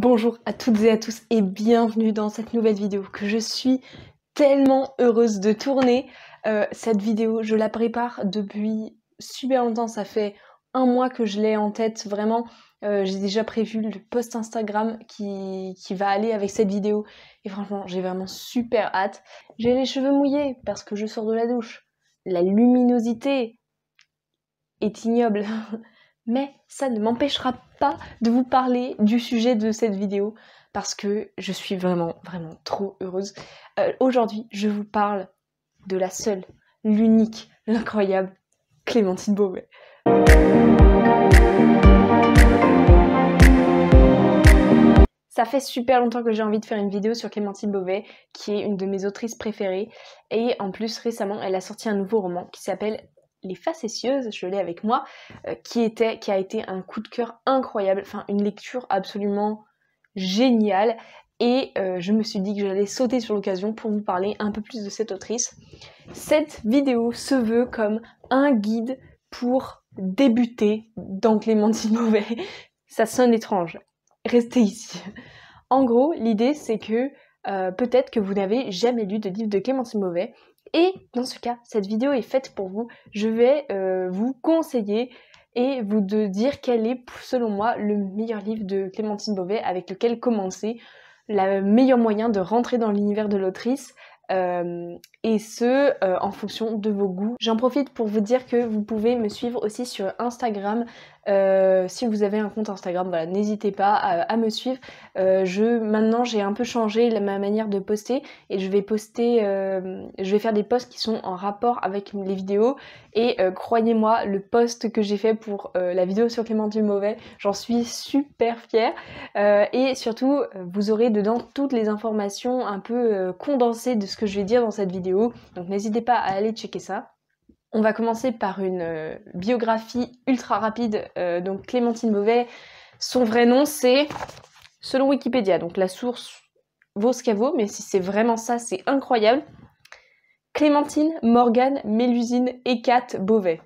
Bonjour à toutes et à tous et bienvenue dans cette nouvelle vidéo que je suis tellement heureuse de tourner. Cette vidéo, je la prépare depuis super longtemps, ça fait un mois que je l'ai en tête, vraiment. J'ai déjà prévu le post Instagram qui va aller avec cette vidéo et franchement, j'ai vraiment super hâte. J'ai les cheveux mouillés parce que je sors de la douche. La luminosité est ignoble. Mais ça ne m'empêchera pas de vous parler du sujet de cette vidéo parce que je suis vraiment trop heureuse. Aujourd'hui, je vous parle de la seule, l'unique, l'incroyable Clémentine Beauvais. Ça fait super longtemps que j'ai envie de faire une vidéo sur Clémentine Beauvais, qui est une de mes autrices préférées. Et en plus, récemment, elle a sorti un nouveau roman qui s'appelle Les Facétieuses, je l'ai avec moi, qui a été un coup de cœur incroyable, enfin une lecture absolument géniale. Et je me suis dit que j'allais sauter sur l'occasion pour vous parler un peu plus de cette autrice. Cette vidéo se veut comme un guide pour débuter dans Clémentine Beauvais. Ça sonne étrange. Restez ici. En gros, l'idée c'est que peut-être que vous n'avez jamais lu de livre de Clémentine Beauvais. Et dans ce cas, cette vidéo est faite pour vous. Je vais vous conseiller et vous dire quel est, selon moi, le meilleur livre de Clémentine Beauvais avec lequel commencer, le meilleur moyen de rentrer dans l'univers de l'autrice, et ce, en fonction de vos goûts. J'en profite pour vous dire que vous pouvez me suivre aussi sur Instagram. Si vous avez un compte Instagram, voilà, n'hésitez pas à me suivre. Maintenant j'ai un peu changé ma manière de poster et je vais faire des posts qui sont en rapport avec les vidéos et croyez-moi, le post que j'ai fait pour la vidéo sur Clémentine Beauvais, j'en suis super fière, et surtout vous aurez dedans toutes les informations un peu condensées de ce que je vais dire dans cette vidéo, donc n'hésitez pas à aller checker ça. On va commencer par une biographie ultra rapide. Donc Clémentine Beauvais, son vrai nom c'est, selon Wikipédia, donc la source vaut ce qu'elle vaut, mais si c'est vraiment ça, c'est incroyable. Clémentine Morgane Mélusine Hécate Beauvais.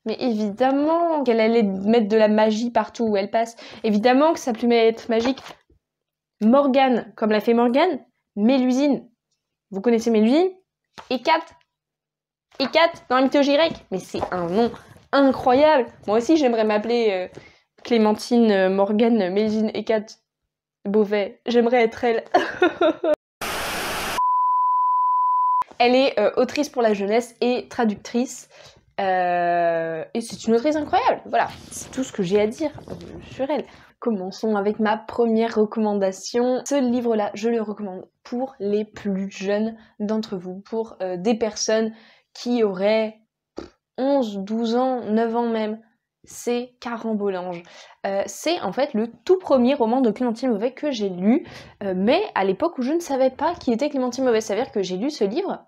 Mais évidemment qu'elle allait mettre de la magie partout où elle passe. Évidemment que sa plume allait être magique. Morgane, comme l'a fait Morgane. Mélusine, vous connaissez Mélusine? Hécate dans la mythologie grecque. Mais c'est un nom incroyable. Moi aussi, j'aimerais m'appeler Clémentine Morgane Mélusine Hécate Beauvais. J'aimerais être elle. Elle est autrice pour la jeunesse et traductrice. Et c'est une autrice incroyable. Voilà, c'est tout ce que j'ai à dire sur elle. Commençons avec ma première recommandation. Ce livre-là, je le recommande pour les plus jeunes d'entre vous, pour des personnes qui auraient 11, 12 ans, 9 ans même. C'est Carambolange. C'est en fait le tout premier roman de Clémentine Beauvais que j'ai lu, mais à l'époque où je ne savais pas qui était Clémentine Beauvais. Ça veut dire que j'ai lu ce livre,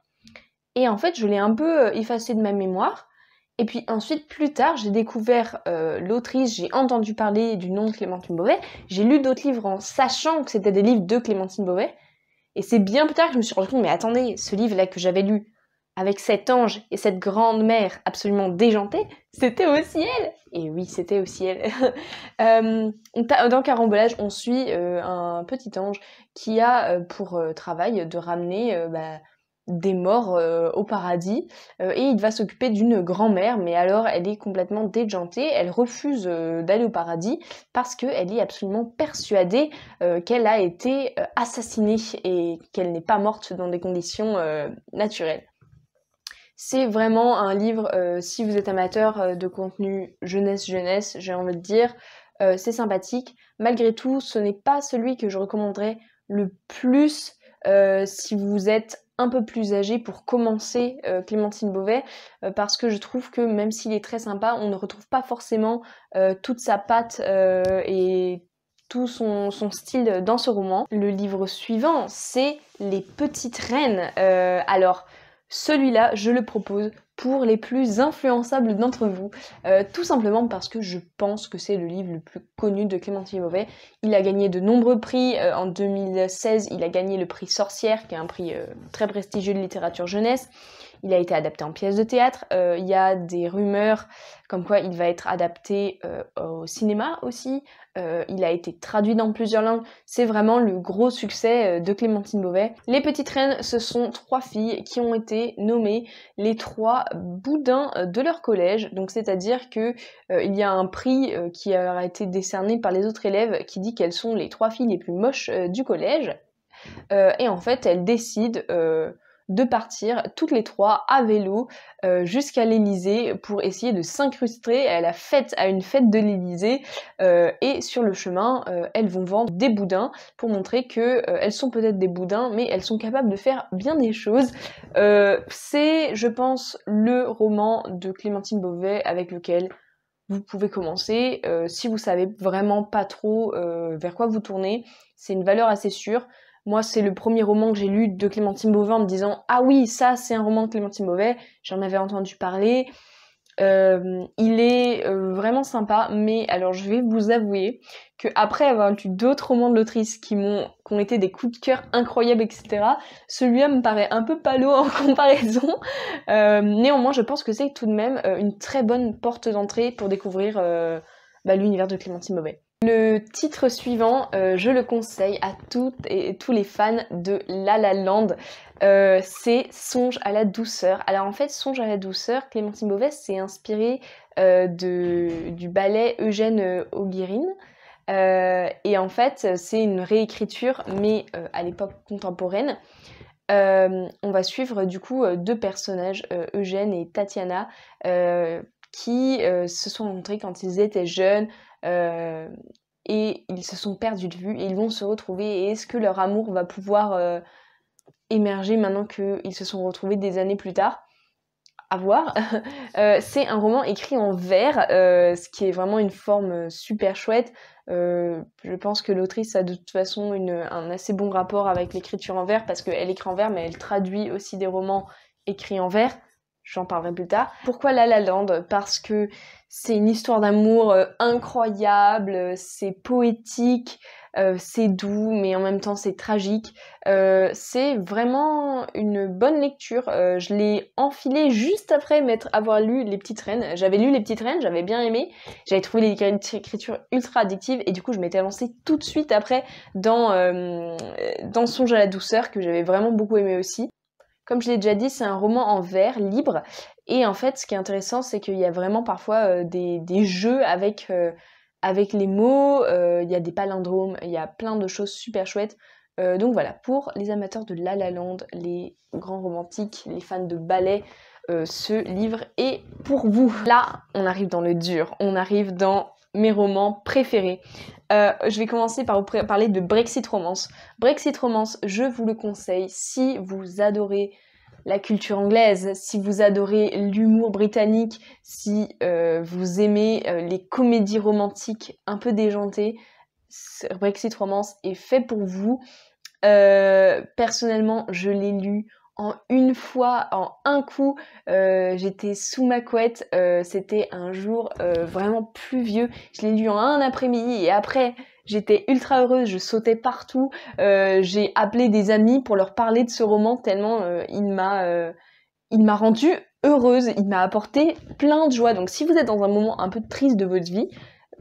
et en fait je l'ai un peu effacé de ma mémoire. Et puis ensuite, plus tard, j'ai découvert l'autrice, j'ai entendu parler du nom de Clémentine Beauvais, j'ai lu d'autres livres en sachant que c'était des livres de Clémentine Beauvais, et c'est bien plus tard que je me suis rendu compte, mais attendez, ce livre-là que j'avais lu, avec cet ange et cette grande mère absolument déjantée, c'était aussi elle. Et oui, c'était aussi elle. Dans Carambolage, on suit un petit ange qui a pour travail de ramener des morts au paradis, et il va s'occuper d'une grand-mère, mais alors elle est complètement déjantée, elle refuse d'aller au paradis parce qu'elle est absolument persuadée qu'elle a été assassinée et qu'elle n'est pas morte dans des conditions naturelles. C'est vraiment un livre, si vous êtes amateur de contenu jeunesse, j'ai envie de dire, c'est sympathique. Malgré tout, ce n'est pas celui que je recommanderais le plus si vous êtes un peu plus âgé pour commencer Clémentine Beauvais, parce que je trouve que même s'il est très sympa, on ne retrouve pas forcément toute sa patte et tout son style dans ce roman. Le livre suivant, c'est Les Petites Reines. Alors, celui-là, je le propose pour les plus influençables d'entre vous, tout simplement parce que je pense que c'est le livre le plus connu de Clémentine Beauvais. Il a gagné de nombreux prix. En 2016, il a gagné le prix Sorcière, qui est un prix très prestigieux de littérature jeunesse. Il a été adapté en pièce de théâtre. Il y a des rumeurs comme quoi il va être adapté au cinéma aussi. Il a été traduit dans plusieurs langues. C'est vraiment le gros succès de Clémentine Beauvais. Les Petites Reines, ce sont 3 filles qui ont été nommées les 3 boudins de leur collège. Donc c'est-à-dire que il y a un prix qui a été décerné par les autres élèves qui dit qu'elles sont les 3 filles les plus moches du collège. Et en fait, elles décident de partir toutes les 3 à vélo jusqu'à l'Élysée pour essayer de s'incruster à une fête de l'Élysée, et sur le chemin elles vont vendre des boudins pour montrer que elles sont peut-être des boudins mais elles sont capables de faire bien des choses. C'est, je pense, le roman de Clémentine Beauvais avec lequel vous pouvez commencer. Si vous savez vraiment pas trop vers quoi vous tournez, c'est une valeur assez sûre. Moi, c'est le premier roman que j'ai lu de Clémentine Beauvais en me disant « Ah oui, ça, c'est un roman de Clémentine Beauvais, j'en avais entendu parler. » Il est vraiment sympa, mais alors je vais vous avouer que après avoir lu d'autres romans de l'autrice qui ont été des coups de cœur incroyables, etc., celui-là me paraît un peu palo en comparaison. Néanmoins, je pense que c'est tout de même une très bonne porte d'entrée pour découvrir l'univers de Clémentine Beauvais. Le titre suivant, je le conseille à toutes et tous les fans de La La Land. C'est Songe à la douceur. Alors en fait, Songe à la douceur, Clémentine Beauvais s'est inspirée du ballet Eugène Onegin. Et en fait, c'est une réécriture, mais à l'époque contemporaine. On va suivre du coup 2 personnages, Eugène et Tatiana, qui se sont rencontrés quand ils étaient jeunes, et ils se sont perdus de vue et ils vont se retrouver. Et est-ce que leur amour va pouvoir émerger maintenant qu'ils se sont retrouvés des années plus tard? À voir. C'est un roman écrit en vers, ce qui est vraiment une forme super chouette. Je pense que l'autrice a de toute façon un assez bon rapport avec l'écriture en vers parce qu'elle écrit en vers mais elle traduit aussi des romans écrits en vers. J'en parlerai plus tard. Pourquoi La La Land? Parce que c'est une histoire d'amour incroyable, c'est poétique, c'est doux, mais en même temps c'est tragique. C'est vraiment une bonne lecture. Je l'ai enfilé juste après avoir lu Les Petites Reines. J'avais lu Les Petites Reines, j'avais bien aimé. J'avais trouvé l'écriture ultra addictive et du coup je m'étais lancée tout de suite après dans Songe à la douceur que j'avais vraiment beaucoup aimé aussi. Comme je l'ai déjà dit, c'est un roman en vers, libre. Et en fait, ce qui est intéressant, c'est qu'il y a vraiment parfois des jeux avec les mots, il y a des palindromes, il y a plein de choses super chouettes. Donc voilà, pour les amateurs de La La Land, les grands romantiques, les fans de ballet, ce livre est pour vous. Là, on arrive dans le dur, on arrive dans mes romans préférés. Je vais commencer par vous parler de Brexit Romance. Brexit Romance, je vous le conseille si vous adorez la culture anglaise, si vous adorez l'humour britannique, si vous aimez les comédies romantiques un peu déjantées. Brexit Romance est fait pour vous. Personnellement, je l'ai lu en une fois, en un coup. J'étais sous ma couette, c'était un jour vraiment pluvieux. Je l'ai lu en un après-midi et après j'étais ultra heureuse, je sautais partout. J'ai appelé des amis pour leur parler de ce roman tellement il m'a rendue heureuse, il m'a apporté plein de joie. Donc si vous êtes dans un moment un peu triste de votre vie,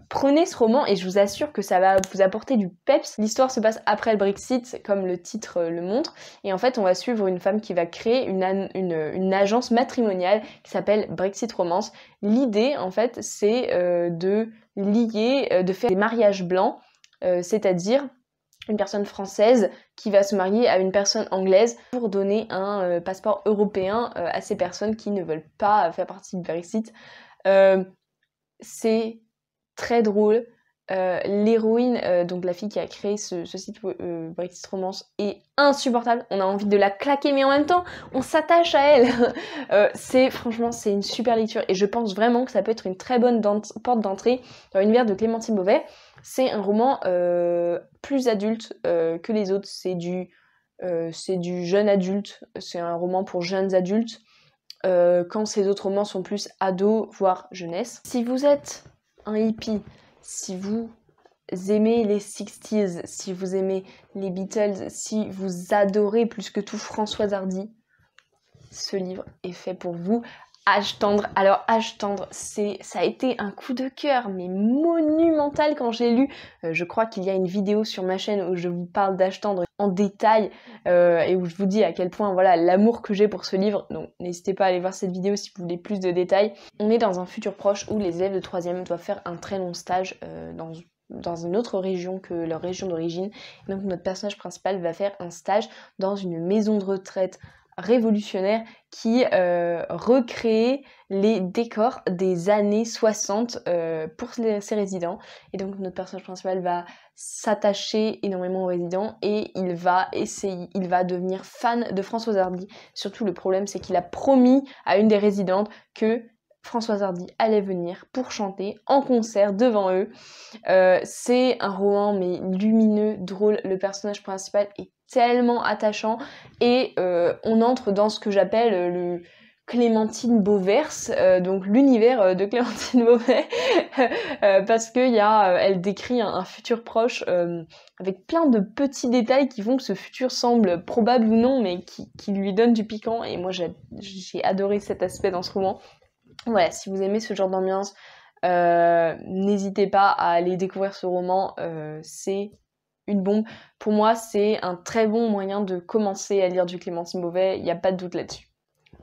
prenez ce roman et je vous assure que ça va vous apporter du peps. L'histoire se passe après le Brexit, comme le titre le montre. Et en fait, on va suivre une femme qui va créer une agence matrimoniale qui s'appelle Brexit Romance. L'idée, en fait, c'est de faire des mariages blancs, c'est-à-dire une personne française qui va se marier à une personne anglaise pour donner un passeport européen à ces personnes qui ne veulent pas faire partie du Brexit. C'est très drôle. L'héroïne, donc la fille qui a créé ce site Brexit Romance, est insupportable. On a envie de la claquer, mais en même temps, on s'attache à elle. Franchement, c'est une super lecture et je pense vraiment que ça peut être une très bonne porte d'entrée dans l'univers de Clémentine Beauvais. C'est un roman plus adulte que les autres. C'est du jeune adulte. C'est un roman pour jeunes adultes. Quand ces autres romans sont plus ados, voire jeunesse. Si vous êtes un hippie, si vous aimez les 60s, si vous aimez les Beatles, si vous adorez plus que tout Françoise Hardy, ce livre est fait pour vous. Âge tendre. Alors Âge tendre, ça a été un coup de cœur, mais monumental quand j'ai lu. Je crois qu'il y a une vidéo sur ma chaîne où je vous parle d'Âge tendre en détail et où je vous dis à quel point voilà l'amour que j'ai pour ce livre. Donc n'hésitez pas à aller voir cette vidéo si vous voulez plus de détails. On est dans un futur proche où les élèves de 3e doivent faire un très long stage dans une autre région que leur région d'origine. Donc notre personnage principal va faire un stage dans une maison de retraite révolutionnaire qui recrée les décors des années 60 pour ses résidents. Et donc notre personnage principal va s'attacher énormément aux résidents et il va devenir fan de Françoise Hardy. Surtout le problème c'est qu'il a promis à une des résidentes que Françoise Hardy allait venir pour chanter en concert devant eux. C'est un roman mais lumineux, drôle, le personnage principal est tellement attachant et on entre dans ce que j'appelle le Clémentine Beauverse, donc l'univers de Clémentine Beauvais parce que elle décrit un futur proche avec plein de petits détails qui font que ce futur semble probable ou non mais qui lui donne du piquant et moi j'ai adoré cet aspect dans ce roman. Voilà, si vous aimez ce genre d'ambiance, n'hésitez pas à aller découvrir ce roman, c'est une bombe. Pour moi, c'est un très bon moyen de commencer à lire du Clémentine Beauvais, il n'y a pas de doute là-dessus.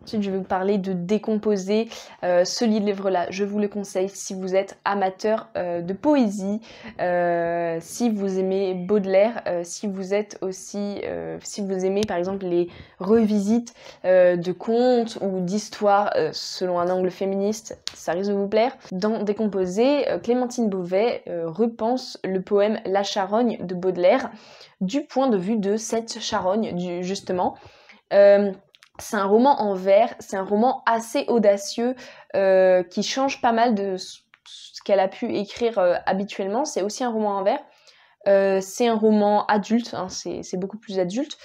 Ensuite, je vais vous parler de Décomposer. Ce livre-là, je vous le conseille si vous êtes amateur de poésie, si vous aimez Baudelaire, si vous aimez par exemple les revisites de contes ou d'histoires selon un angle féministe, ça risque de vous plaire. Dans Décomposer, Clémentine Beauvais repense le poème La Charogne de Baudelaire du point de vue de cette charogne, justement. C'est un roman en vers, c'est un roman assez audacieux qui change pas mal de ce qu'elle a pu écrire habituellement. C'est aussi un roman en vers. C'est un roman adulte, hein, c'est beaucoup plus adulte.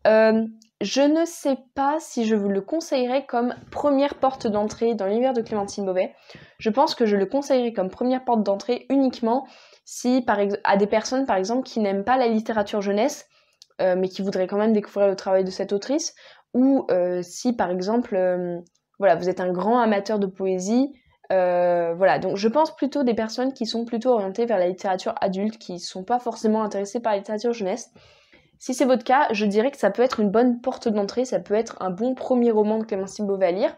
Je ne sais pas si je vous le conseillerais comme première porte d'entrée dans l'univers de Clémentine Beauvais. Je pense que je le conseillerais comme première porte d'entrée uniquement si, à des personnes par exemple qui n'aiment pas la littérature jeunesse, mais qui voudraient quand même découvrir le travail de cette autrice, ou si par exemple voilà, vous êtes un grand amateur de poésie, voilà, donc je pense plutôt des personnes qui sont plutôt orientées vers la littérature adulte, qui sont pas forcément intéressées par la littérature jeunesse. Si c'est votre cas, je dirais que ça peut être une bonne porte d'entrée, ça peut être un bon premier roman de Clémentine Beauvais à lire.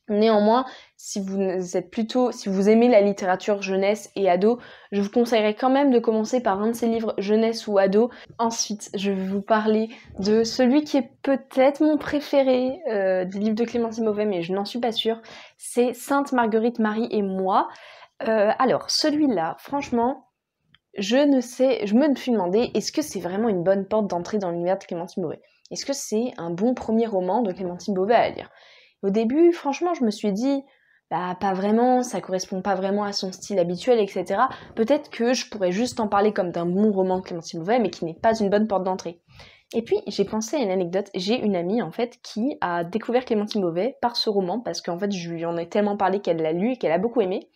Néanmoins, si vous aimez la littérature jeunesse et ado, je vous conseillerais quand même de commencer par un de ces livres jeunesse ou ado. Ensuite, je vais vous parler de celui qui est peut-être mon préféré des livres de Clémentine Beauvais, mais je n'en suis pas sûre. C'est Sainte Marguerite Marie et moi. Alors, celui-là, franchement, je me suis demandé, est-ce que c'est vraiment une bonne porte d'entrée dans l'univers de Clémentine Beauvais? Est-ce que c'est un bon premier roman de Clémentine Beauvais à lire? Au début, franchement, je me suis dit, bah pas vraiment, ça correspond pas vraiment à son style habituel, etc. Peut-être que je pourrais juste en parler comme d'un bon roman de Clémentine Beauvais, mais qui n'est pas une bonne porte d'entrée. Et puis, j'ai pensé à une anecdote. J'ai une amie, en fait, qui a découvert Clémentine Beauvais par ce roman, parce qu'en fait, je lui en ai tellement parlé qu'elle l'a lu et qu'elle a beaucoup aimé.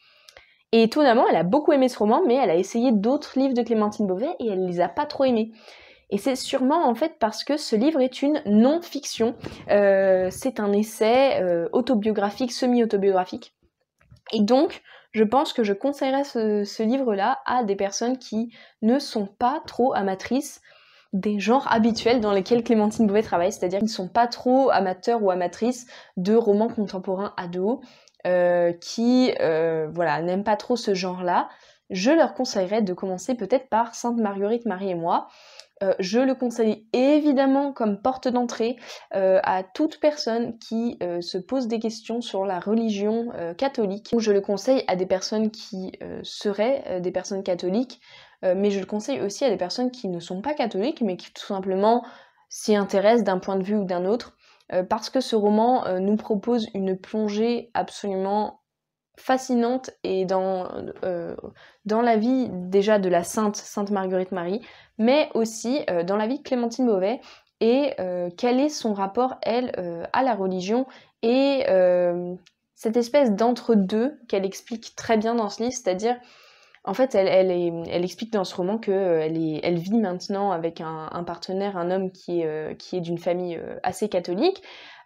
Et étonnamment, elle a beaucoup aimé ce roman, mais elle a essayé d'autres livres de Clémentine Beauvais et elle les a pas trop aimés. Et c'est sûrement en fait parce que ce livre est une non-fiction. C'est un essai autobiographique, semi-autobiographique. Et donc, je pense que je conseillerais ce livre-là à des personnes qui ne sont pas trop amatrices des genres habituels dans lesquels Clémentine Beauvais travaille, c'est-à-dire qu'ils ne sont pas trop amateurs ou amatrices de romans contemporains ados, qui voilà, n'aiment pas trop ce genre-là. Je leur conseillerais de commencer peut-être par Sainte Marguerite Marie et moi. Je le conseille évidemment comme porte d'entrée à toute personne qui se pose des questions sur la religion catholique. Donc, je le conseille à des personnes qui seraient des personnes catholiques, mais je le conseille aussi à des personnes qui ne sont pas catholiques, mais qui tout simplement s'y intéressent d'un point de vue ou d'un autre, parce que ce roman nous propose une plongée absolument fascinante et dans la vie déjà de la Sainte Marguerite Marie, mais aussi dans la vie de Clémentine Beauvais et quel est son rapport, elle, à la religion et cette espèce d'entre-deux qu'elle explique très bien dans ce livre, c'est-à-dire en fait elle explique dans ce roman qu'elle vit maintenant avec un partenaire, un homme qui est d'une famille assez catholique,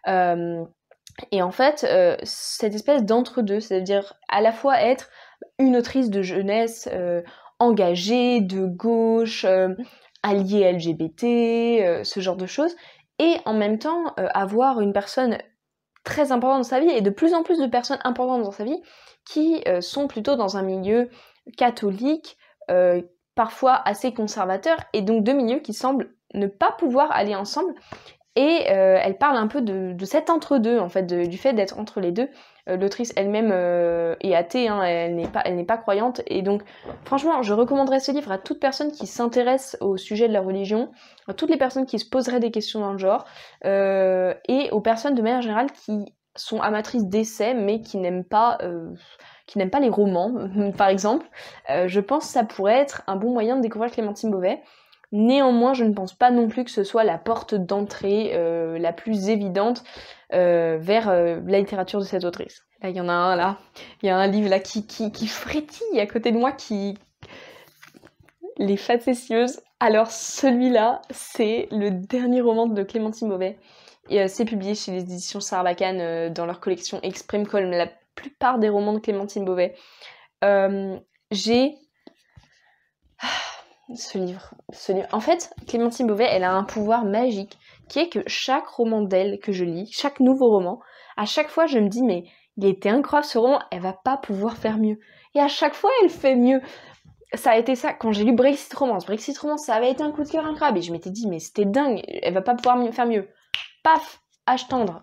Et en fait, cette espèce d'entre-deux, c'est-à-dire à la fois être une autrice de jeunesse engagée, de gauche, alliée LGBT, ce genre de choses, et en même temps avoir une personne très importante dans sa vie, et de plus en plus de personnes importantes dans sa vie, qui sont plutôt dans un milieu catholique, parfois assez conservateur, et donc deux milieux qui semblent ne pas pouvoir aller ensemble. Et elle parle un peu de cet entre-deux, en fait, du fait d'être entre les deux. L'autrice elle-même est athée, hein, elle n'est pas croyante, et donc franchement, je recommanderais ce livre à toute personne qui s'intéresse au sujet de la religion, à toutes les personnes qui se poseraient des questions dans le genre, et aux personnes de manière générale qui sont amatrices d'essais, mais qui n'aiment pas les romans, par exemple. Je pense que ça pourrait être un bon moyen de découvrir Clémentine Beauvais. Néanmoins, je ne pense pas non plus que ce soit la porte d'entrée la plus évidente vers la littérature de cette autrice. Là, il y en a un, là. Il y a un livre, là, qui frétille à côté de moi, Les Facétieuses. Alors, celui-là, c'est le dernier roman de Clémentine Beauvais. Et c'est publié chez les éditions Sarbacane dans leur collection Exprime, comme la plupart des romans de Clémentine Beauvais. Ce livre. En fait, Clémentine Beauvais, elle a un pouvoir magique qui est que chaque roman d'elle que je lis, chaque nouveau roman, à chaque fois je me dis mais il était incroyable ce roman, elle va pas pouvoir faire mieux. Et à chaque fois elle fait mieux. Ça a été ça quand j'ai lu Brexit Romance. Brexit Romance, ça avait été un coup de cœur incroyable et je m'étais dit mais c'était dingue, elle va pas pouvoir faire mieux. Paf, Âge tendre,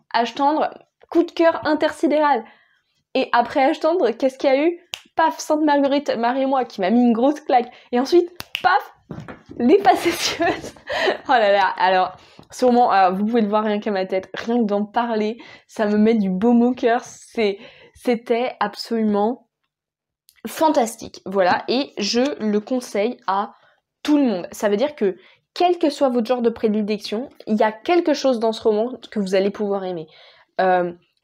coup de cœur intersidéral. Et après Âge tendre, qu'est-ce qu'il y a eu? Paf, Sainte Marguerite, Marie et moi, qui m'a mis une grosse claque. Et ensuite, paf, Les Facétieuses. Oh là là, alors, sûrement, vous pouvez le voir rien qu'à ma tête, rien que d'en parler, ça me met du baume au cœur. C'était absolument fantastique, voilà, et je le conseille à tout le monde. Ça veut dire que, quel que soit votre genre de prédilection, il y a quelque chose dans ce roman que vous allez pouvoir aimer.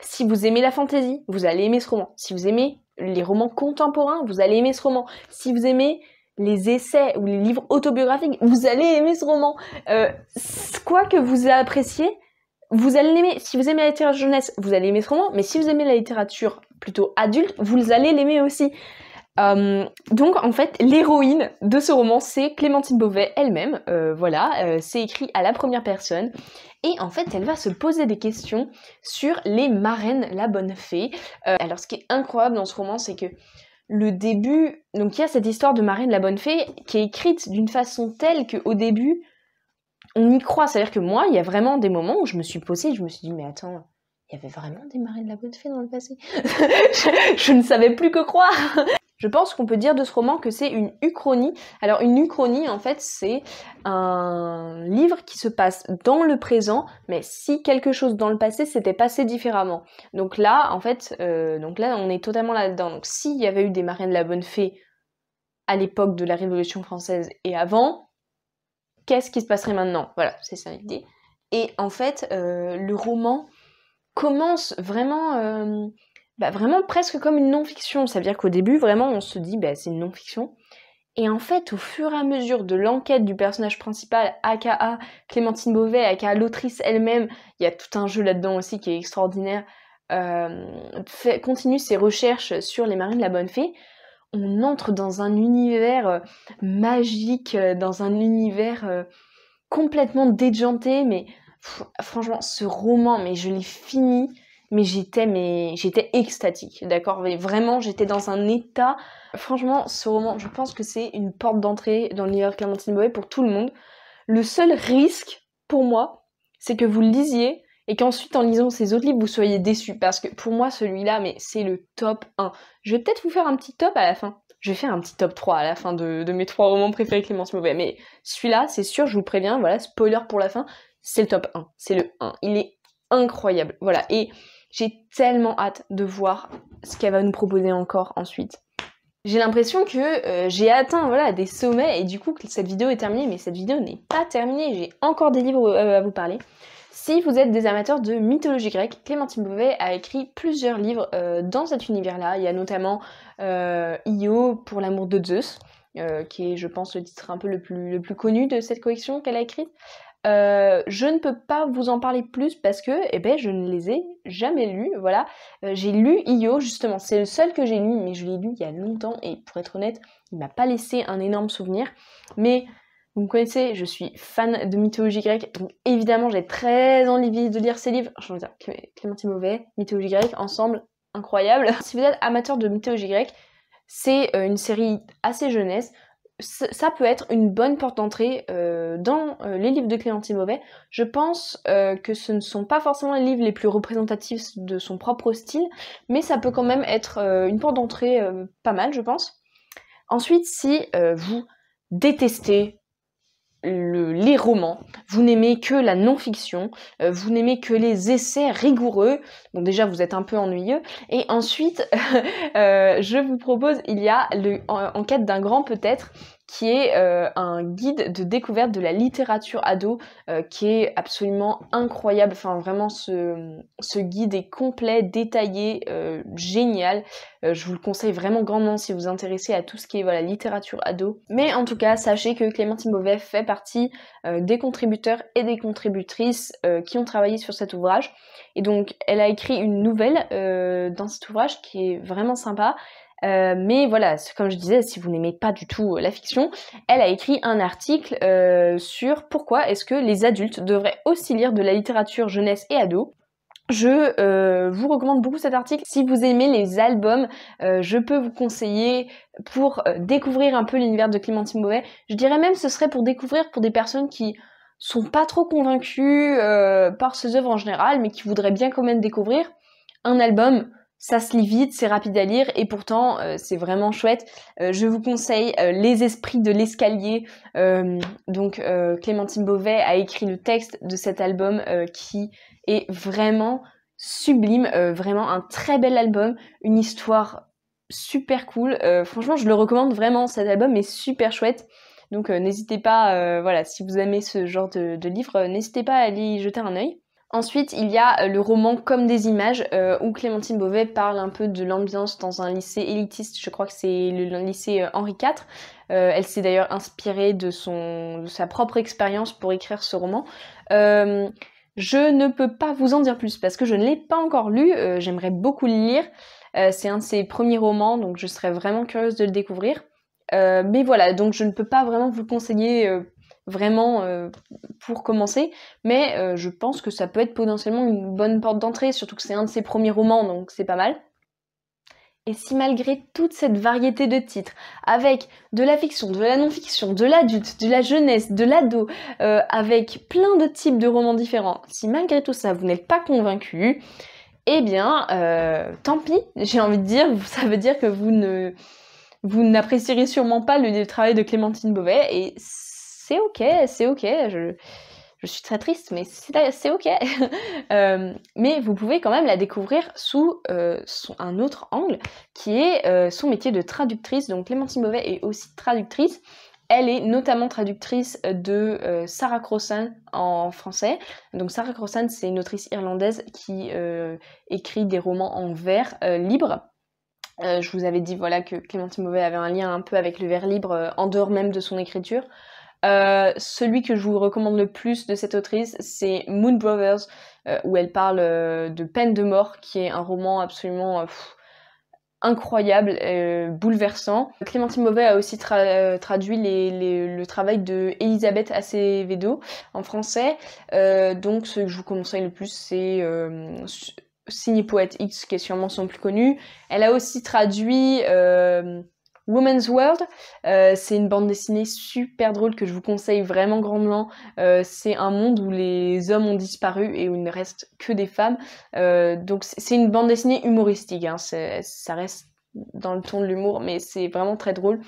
Si vous aimez la fantasy, vous allez aimer ce roman. Si vous aimez les romans contemporains, vous allez aimer ce roman. Si vous aimez les essais ou les livres autobiographiques, vous allez aimer ce roman. Quoi que vous appréciez, vous allez l'aimer. Si vous aimez la littérature jeunesse, vous allez aimer ce roman. Mais si vous aimez la littérature plutôt adulte, vous allez l'aimer aussi. Donc en fait l'héroïne de ce roman c'est Clémentine Beauvais elle-même, c'est écrit à la première personne et en fait elle va se poser des questions sur les marraines la bonne fée. Alors ce qui est incroyable dans ce roman c'est que le début, donc il y a cette histoire de marraine la bonne fée qui est écrite d'une façon telle qu'au début on y croit, c'est-à-dire que moi il y a vraiment des moments où je me suis posée et je me suis dit mais attends, il y avait vraiment des marraines la bonne fée dans le passé. je ne savais plus que croire. Je pense qu'on peut dire de ce roman que c'est une uchronie. Alors une uchronie, en fait, c'est un livre qui se passe dans le présent, mais si quelque chose dans le passé s'était passé différemment. Donc là, en fait, on est totalement là-dedans. Donc s'il y avait eu des marraines de la bonne fée à l'époque de la Révolution française et avant, qu'est-ce qui se passerait maintenant? Voilà, c'est ça l'idée. Et en fait, le roman commence vraiment... vraiment presque comme une non-fiction. Ça veut dire qu'au début, vraiment, on se dit, c'est une non-fiction. Et en fait, au fur et à mesure de l'enquête du personnage principal, aka Clémentine Beauvais, aka l'autrice elle-même, il y a tout un jeu là-dedans aussi qui est extraordinaire, continue ses recherches sur les marines de la bonne fée, on entre dans un univers magique, dans un univers complètement déjanté, mais franchement, ce roman, mais je l'ai fini... mais j'étais extatique, d'accord? Vraiment, j'étais dans un état... Franchement, ce roman, je pense que c'est une porte d'entrée dans l'univers de Clémentine Beauvais pour tout le monde. Le seul risque, pour moi, c'est que vous le lisiez et qu'ensuite, en lisant ces autres livres, vous soyez déçus. Parce que pour moi, celui-là, mais c'est le top 1. Je vais peut-être vous faire un petit top à la fin. Je vais faire un petit top 3 à la fin de mes 3 romans préférés de Clémentine Beauvais. Mais celui-là, c'est sûr, je vous préviens, voilà, spoiler pour la fin, c'est le top 1. C'est le 1. Il est incroyable. Voilà, et... j'ai tellement hâte de voir ce qu'elle va nous proposer encore ensuite. J'ai l'impression que j'ai atteint des sommets et du coup que cette vidéo est terminée, mais cette vidéo n'est pas terminée, j'ai encore des livres à vous parler. Si vous êtes des amateurs de mythologie grecque, Clémentine Beauvais a écrit plusieurs livres dans cet univers-là. Il y a notamment Io pour l'amour de Zeus, qui est je pense le titre un peu le plus connu de cette collection qu'elle a écrite. Je ne peux pas vous en parler plus parce que je ne les ai jamais lus, voilà. J'ai lu Io justement, c'est le seul que j'ai lu, mais je l'ai lu il y a longtemps et pour être honnête, il m'a pas laissé un énorme souvenir. Mais vous me connaissez, je suis fan de mythologie grecque, donc évidemment j'ai très envie de lire ces livres. Je veux dire, Clémentine Beauvais, mythologie grecque, ensemble, incroyable. Si vous êtes amateur de mythologie grecque, c'est une série assez jeunesse. Ça peut être une bonne porte d'entrée dans les livres de Clémentine Beauvais. Je pense que ce ne sont pas forcément les livres les plus représentatifs de son propre style, mais ça peut quand même être une porte d'entrée pas mal, je pense. Ensuite, si vous détestez les romans, vous n'aimez que la non-fiction, vous n'aimez que les essais rigoureux, bon déjà vous êtes un peu ennuyeux, et ensuite je vous propose, il y a En quête d'un grand peut-être, qui est un guide de découverte de la littérature ado qui est absolument incroyable. Enfin vraiment ce guide est complet, détaillé, génial. Je vous le conseille vraiment grandement si vous vous intéressez à tout ce qui est voilà, littérature ado. Mais en tout cas, sachez que Clémentine Beauvais fait partie des contributeurs et des contributrices qui ont travaillé sur cet ouvrage. Et donc elle a écrit une nouvelle dans cet ouvrage qui est vraiment sympa. Mais voilà, comme je disais, si vous n'aimez pas du tout la fiction, elle a écrit un article sur pourquoi est-ce que les adultes devraient aussi lire de la littérature jeunesse et ado. Je vous recommande beaucoup cet article. Si vous aimez les albums, je peux vous conseiller pour découvrir un peu l'univers de Clémentine Beauvais. Je dirais même que ce serait pour découvrir pour des personnes qui sont pas trop convaincues par ses œuvres en général, mais qui voudraient bien quand même découvrir un album. Ça se lit vite, c'est rapide à lire et pourtant c'est vraiment chouette. Je vous conseille Les Esprits de l'escalier. Donc Clémentine Beauvais a écrit le texte de cet album qui est vraiment sublime, vraiment un très bel album, une histoire super cool. Franchement, je le recommande vraiment, cet album est super chouette. Donc n'hésitez pas, voilà, si vous aimez ce genre de livre, n'hésitez pas à aller y jeter un œil. Ensuite, il y a le roman Comme des images, où Clémentine Beauvais parle un peu de l'ambiance dans un lycée élitiste, je crois que c'est le lycée Henri IV. Elle s'est d'ailleurs inspirée de sa propre expérience pour écrire ce roman. Je ne peux pas vous en dire plus parce que je ne l'ai pas encore lu, j'aimerais beaucoup le lire. C'est un de ses premiers romans, donc je serais vraiment curieuse de le découvrir. Mais voilà, donc je ne peux pas vraiment vous le conseiller vraiment pour commencer, mais je pense que ça peut être potentiellement une bonne porte d'entrée, surtout que c'est un de ses premiers romans, donc c'est pas mal. Et si malgré toute cette variété de titres, avec de la fiction, de la non-fiction, de l'adulte, de la jeunesse, de l'ado, avec plein de types de romans différents, si malgré tout ça vous n'êtes pas convaincu, eh bien tant pis, j'ai envie de dire, ça veut dire que vous n'apprécierez sûrement pas le travail de Clémentine Beauvais, et c'est ok, je suis très triste, mais c'est ok. Mais vous pouvez quand même la découvrir sous un autre angle, qui est son métier de traductrice. Donc Clémentine Beauvais est aussi traductrice. Elle est notamment traductrice de Sarah Crossan en français. Donc Sarah Crossan, c'est une autrice irlandaise qui écrit des romans en vers libre. Je vous avais dit voilà que Clémentine Beauvais avait un lien un peu avec le vers libre en dehors même de son écriture. Celui que je vous recommande le plus de cette autrice, c'est Moon Brothers, où elle parle de Peine de mort, qui est un roman absolument incroyable, bouleversant. Clémentine Beauvais a aussi traduit le travail de Elisabeth Acevedo en français. Donc ce que je vous conseille le plus, c'est Signé Poète X, qui est sûrement son plus connu. Elle a aussi traduit Woman's World, c'est une bande dessinée super drôle que je vous conseille vraiment grandement. C'est un monde où les hommes ont disparu et où il ne reste que des femmes. Donc c'est une bande dessinée humoristique, hein. Ça reste dans le ton de l'humour, mais c'est vraiment très drôle.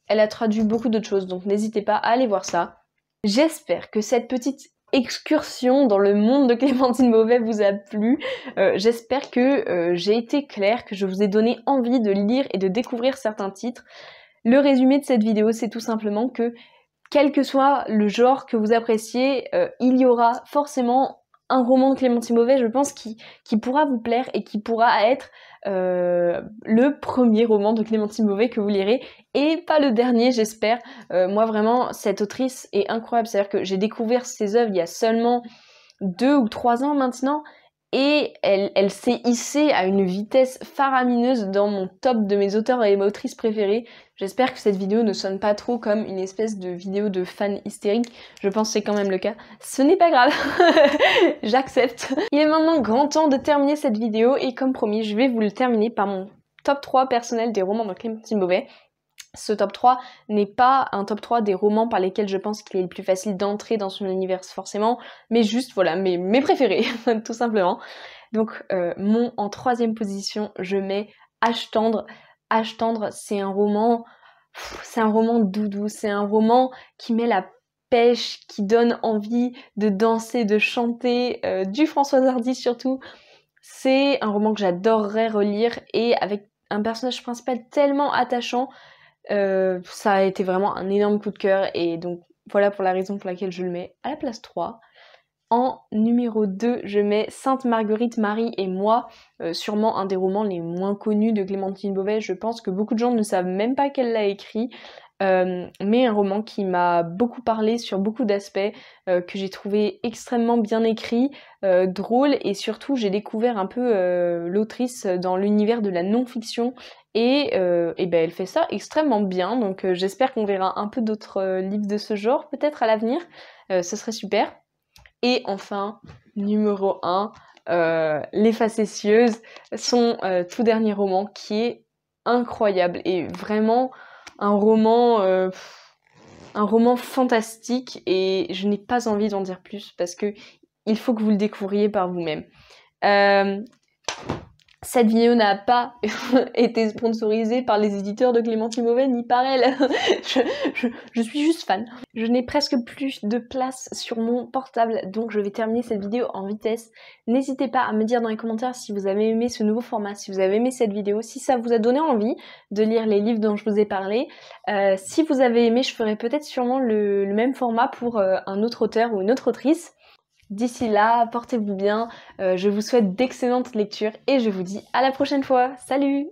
Elle a traduit beaucoup d'autres choses, donc n'hésitez pas à aller voir ça. J'espère que cette petite excursion dans le monde de Clémentine Beauvais vous a plu. J'espère que j'ai été claire, que je vous ai donné envie de lire et de découvrir certains titres. Le résumé de cette vidéo, c'est tout simplement que, quel que soit le genre que vous appréciez, il y aura forcément un roman de Clémentine Beauvais, je pense, qui pourra vous plaire et qui pourra être le premier roman de Clémentine Beauvais que vous lirez et pas le dernier, j'espère. Moi vraiment, cette autrice est incroyable, c'est-à-dire que j'ai découvert ses œuvres il y a seulement 2 ou 3 ans maintenant et elle s'est hissée à une vitesse faramineuse dans mon top de mes auteurs et autrices préférés. J'espère que cette vidéo ne sonne pas trop comme une espèce de vidéo de fan hystérique. Je pense que c'est quand même le cas. Ce n'est pas grave, j'accepte. Il est maintenant grand temps de terminer cette vidéo et comme promis, je vais vous le terminer par mon top 3 personnel des romans de Clémentine Beauvais. Ce top 3 n'est pas un top 3 des romans par lesquels je pense qu'il est le plus facile d'entrer dans son univers forcément, mais juste voilà, mes préférés, tout simplement. Donc en 3e position, je mets Âge tendre. Âge tendre, c'est un roman doudou, c'est un roman qui met la pêche, qui donne envie de danser, de chanter, du Françoise Hardy surtout. C'est un roman que j'adorerais relire et avec un personnage principal tellement attachant. Ça a été vraiment un énorme coup de cœur et donc voilà pour la raison pour laquelle je le mets à la place 3. En numéro 2, je mets Sainte Marguerite Marie et moi, sûrement un des romans les moins connus de Clémentine Beauvais. Je pense que beaucoup de gens ne savent même pas qu'elle l'a écrit, mais un roman qui m'a beaucoup parlé sur beaucoup d'aspects, que j'ai trouvé extrêmement bien écrit, drôle et surtout j'ai découvert un peu l'autrice dans l'univers de la non-fiction et ben elle fait ça extrêmement bien, donc j'espère qu'on verra un peu d'autres livres de ce genre peut-être à l'avenir, ce serait super. Et enfin, numéro 1, Les Facétieuses, son tout dernier roman qui est incroyable et vraiment un roman fantastique et je n'ai pas envie d'en dire plus parce que il faut que vous le découvriez par vous-même. Cette vidéo n'a pas été sponsorisée par les éditeurs de Clémentine Beauvais ni par elle. je suis juste fan. Je n'ai presque plus de place sur mon portable, donc je vais terminer cette vidéo en vitesse. N'hésitez pas à me dire dans les commentaires si vous avez aimé ce nouveau format, si vous avez aimé cette vidéo, si ça vous a donné envie de lire les livres dont je vous ai parlé. Si vous avez aimé, je ferai peut-être sûrement le même format pour un autre auteur ou une autre autrice. D'ici là, portez-vous bien, je vous souhaite d'excellentes lectures et je vous dis à la prochaine fois. Salut!